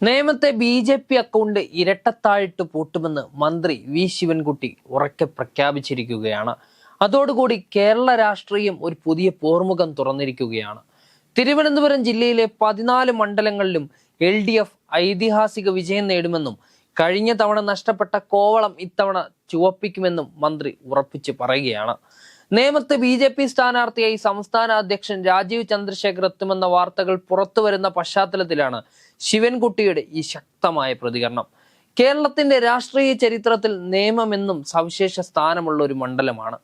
നേമത്തെ BJP. Account ഇരട്ടത്താഴിട്ട് പൂട്ടുമെന്ന് മന്ത്രി V Sivankutty ഉറക്കെ പ്രഖ്യാപിച്ചിരിക്കുകയാണ്. അതോടുകൂടി കേരള രാഷ്ട്രീയം ഒരു പുതിയ പോർമുഖം തുറന്നിരിക്കുകയാണ്. തിരുവനന്തപുരം ജില്ലയിലെ 14 മണ്ഡലങ്ങളിലും LDF ഐതിഹാസിക വിജയം നേടുമെന്നും കഴിഞ്ഞ തവണ നഷ്ടപ്പെട്ട കോവളം ഇത്തവണ ചുവപ്പിക്കുമെന്നും മന്ത്രി ഉറപ്പിച്ച് പറയുകയാണ്. നേമത്ത് ബി.ജെ.പി. സ്ഥാനാർത്ഥിയായി സംസ്ഥാന അധ്യക്ഷൻ രാജീവ് ചന്ദ്രശേഖർ എത്തുമെന്ന വാർത്തകൾ പുറത്തുവരുന്ന പശ്ചാത്തലത്തിലാണ് ശിവൻകുട്ടിയുടെ ഈ ശക്തമായ പ്രതികരണം. കേരളത്തിന്റെ രാഷ്ട്രീയ ചരിത്രത്തിൽ നേമമെന്നും സവിശേഷ സ്ഥാനമുള്ള ഒരു മണ്ഡലമാണ്.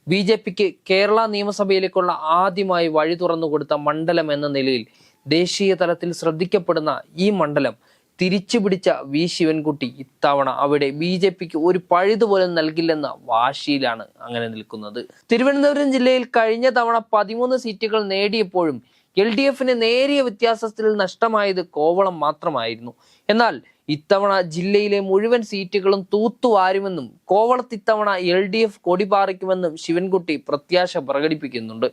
ബി.ജെ.പിക്ക് കേരള നിയമസഭയിലേക്കുള്ള ആദ്യമായി വഴി തുറന്നുകൊടുത്ത മണ്ഡലം എന്ന നിലയിൽ ദേശീയ തലത്തിൽ ശ്രദ്ധിക്കപ്പെടുന്ന ഈ മണ്ഡലം തിരിച്ചുപിടിച്ച വി ശിവൻകുട്ടി ഇത്തവണ അവിടെ ബി.ജെ.പിക്ക് ഒരു പഴുതുപോലും നൽകില്ലെന്ന വാശിയിലാണ് അങ്ങനെ നിൽക്കുന്നത്. തിരുവനന്തപുരം ജില്ലയിൽ കഴിഞ്ഞ തവണ 13 സീറ്റുകൾ നേടിയപ്പോഴും LDFന് നേരിയ വ്യത്യാസത്തിൽ നഷ്ടമായത് കോവളം മാത്രമായിരുന്നു. എന്നാൽ ഇത്തവണ ജില്ലയിലെ മുഴുവൻ സീറ്റുകളും തൂത്തുവാരുമെന്നും കോവളത്ത് ഇത്തവണ LDF കൊടിപാറിക്കുമെന്നും ശിവൻകുട്ടി പ്രത്യാശ പ്രകടിപ്പിക്കുന്നുണ്ട്.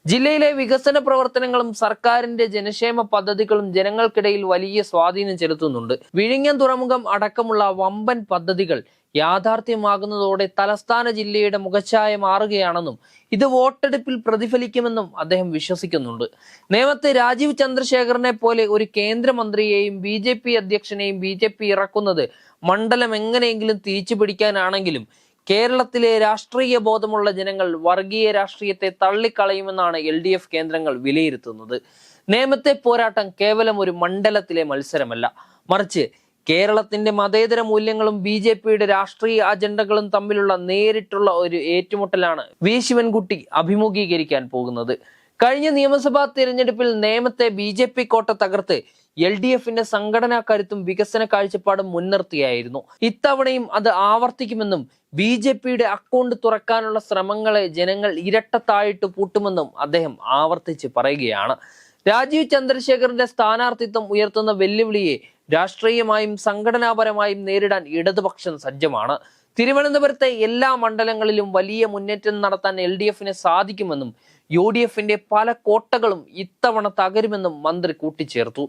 ജില്ലയിലെ വികസന പ്രവർത്തനങ്ങളും സർക്കാരിന്റെ ജനക്ഷേമ പദ്ധതികളും ജനങ്ങൾക്കിടയിൽ വലിയ സ്വാധീനം ചെലുത്തുന്നുണ്ട്. വിഴിഞ്ഞം തുറമുഖം അടക്കമുള്ള വമ്പൻ പദ്ധതികൾ യാഥാർത്ഥ്യമാകുന്നതോടെ തലസ്ഥാന ജില്ലയുടെ മുഖച്ഛായ മാറുകയാണെന്നും ഇത് വോട്ടെടുപ്പിൽ പ്രതിഫലിക്കുമെന്നും അദ്ദേഹം വിശ്വസിക്കുന്നുണ്ട്. നേമത്തെ രാജീവ് ചന്ദ്രശേഖറിനെ പോലെ ഒരു കേന്ദ്രമന്ത്രിയെയും ബി.ജെ.പി. അധ്യക്ഷനെയും ബി.ജെ.പി. ഇറക്കുന്നത് മണ്ഡലം എങ്ങനെയെങ്കിലും തിരിച്ചു പിടിക്കാനാണെങ്കിലും കേരളത്തിലെ രാഷ്ട്രീയ ബോധമുള്ള ജനങ്ങൾ വർഗീയ രാഷ്ട്രീയത്തെ തള്ളിക്കളയുമെന്നാണ് LDF കേന്ദ്രങ്ങൾ വിലയിരുത്തുന്നത്. നേമത്തെ പോരാട്ടം കേവലം ഒരു മണ്ഡലത്തിലെ മത്സരമല്ല, മറിച്ച് കേരളത്തിന്റെ മതേതര മൂല്യങ്ങളും ബി.ജെ.പിയുടെ രാഷ്ട്രീയ അജണ്ടകളും തമ്മിലുള്ള നേരിട്ടുള്ള ഒരു ഏറ്റുമുട്ടലാണ് വി ശിവൻകുട്ടി അഭിമുഖീകരിക്കാൻ പോകുന്നത്. കഴിഞ്ഞ നിയമസഭാ തിരഞ്ഞെടുപ്പിൽ നേമത്തെ ബി.ജെ.പി. കോട്ട തകർത്ത് LDFന്റെ സംഘടനാ കരുത്തും വികസന കാഴ്ചപ്പാടും മുൻനിർത്തിയായിരുന്നു. ഇത്തവണയും അത് ആവർത്തിക്കുമെന്നും ബി.ജെ.പിയുടെ അക്കൗണ്ട് തുറക്കാനുള്ള ശ്രമങ്ങളെ ജനങ്ങൾ ഇരട്ടത്താഴിട്ട് പൂട്ടുമെന്നും അദ്ദേഹം ആവർത്തിച്ച് പറയുകയാണ്. രാജീവ് ചന്ദ്രശേഖറിന്റെ സ്ഥാനാർത്ഥിത്വം ഉയർത്തുന്ന വെല്ലുവിളിയെ രാഷ്ട്രീയമായും സംഘടനാപരമായും നേരിടാൻ ഇടതുപക്ഷം സജ്ജമാണ്. തിരുവനന്തപുരത്തെ എല്ലാ മണ്ഡലങ്ങളിലും വലിയ മുന്നേറ്റം നടത്താൻ LDFന് സാധിക്കുമെന്നും UDFന്റെ പല കോട്ടകളും ഇത്തവണ തകരുമെന്നും മന്ത്രി കൂട്ടിച്ചേർത്തു.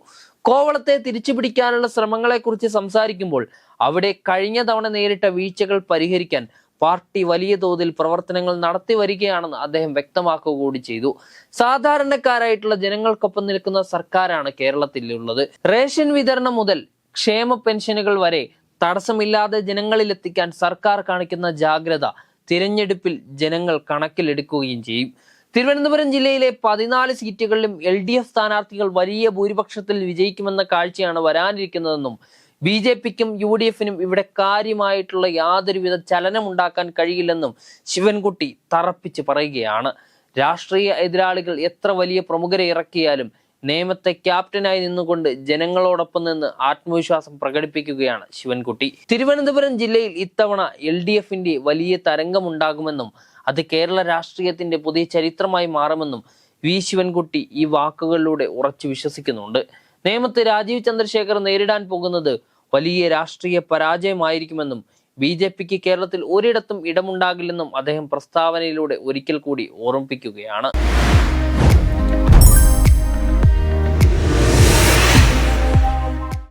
കോവളത്തെ തിരിച്ചുപിടിക്കാനുള്ള ശ്രമങ്ങളെക്കുറിച്ച് സംസാരിക്കുമ്പോൾ അവിടെ കഴിഞ്ഞ തവണ നേരിട്ട വീഴ്ചകൾ പരിഹരിക്കാൻ പാർട്ടി വലിയ തോതിൽ പ്രവർത്തനങ്ങൾ നടത്തി വരികയാണെന്ന് അദ്ദേഹം വ്യക്തമാക്കുക കൂടി ചെയ്തു. സാധാരണക്കാരായിട്ടുള്ള ജനങ്ങൾക്കൊപ്പം നിൽക്കുന്ന സർക്കാരാണ് കേരളത്തിലുള്ളത്. റേഷൻ വിതരണം മുതൽ ക്ഷേമ പെൻഷനുകൾ വരെ തടസ്സമില്ലാതെ ജനങ്ങളിലെത്തിക്കാൻ സർക്കാർ കാണിക്കുന്ന ജാഗ്രത തിരഞ്ഞെടുപ്പിൽ ജനങ്ങൾ കണക്കിലെടുക്കുകയും ചെയ്യും. തിരുവനന്തപുരം ജില്ലയിലെ 14 സീറ്റുകളിലും LDF സ്ഥാനാർത്ഥികൾ വലിയ ഭൂരിപക്ഷത്തിൽ വിജയിക്കുമെന്ന കാഴ്ചയാണ് വരാനിരിക്കുന്നതെന്നും ബി.ജെ.പിക്കും UDFനും ഇവിടെ കാര്യമായിട്ടുള്ള യാതൊരുവിധ ചലനമുണ്ടാക്കാൻ കഴിയില്ലെന്നും ശിവൻകുട്ടി തറപ്പിച്ച് പറയുകയാണ്. രാഷ്ട്രീയ എതിരാളികൾ എത്ര വലിയ പ്രമുഖരെ ഇറക്കിയാലും നേമത്തെ ക്യാപ്റ്റനായി നിന്നുകൊണ്ട് ജനങ്ങളോടൊപ്പം നിന്ന് ആത്മവിശ്വാസം പ്രകടിപ്പിക്കുകയാണ് ശിവൻകുട്ടി. തിരുവനന്തപുരം ജില്ലയിൽ ഇത്തവണ LDFന്റെ വലിയ തരംഗമുണ്ടാകുമെന്നും അത് കേരള രാഷ്ട്രീയത്തിന്റെ പുതിയ ചരിത്രമായി മാറുമെന്നും വി ശിവൻകുട്ടി ഈ വാക്കുകളിലൂടെ ഉറച്ചു വിശ്വസിക്കുന്നുണ്ട്. നേമത്ത് രാജീവ് ചന്ദ്രശേഖർ നേരിടാൻ പോകുന്നത് വലിയ രാഷ്ട്രീയ പരാജയമായിരിക്കുമെന്നും ബി.ജെ.പിക്ക് കേരളത്തിൽ ഒരിടത്തും ഇടമുണ്ടാകില്ലെന്നും അദ്ദേഹം പ്രസ്താവനയിലൂടെ ഒരിക്കൽ കൂടി ഓർമ്മിപ്പിക്കുകയാണ്.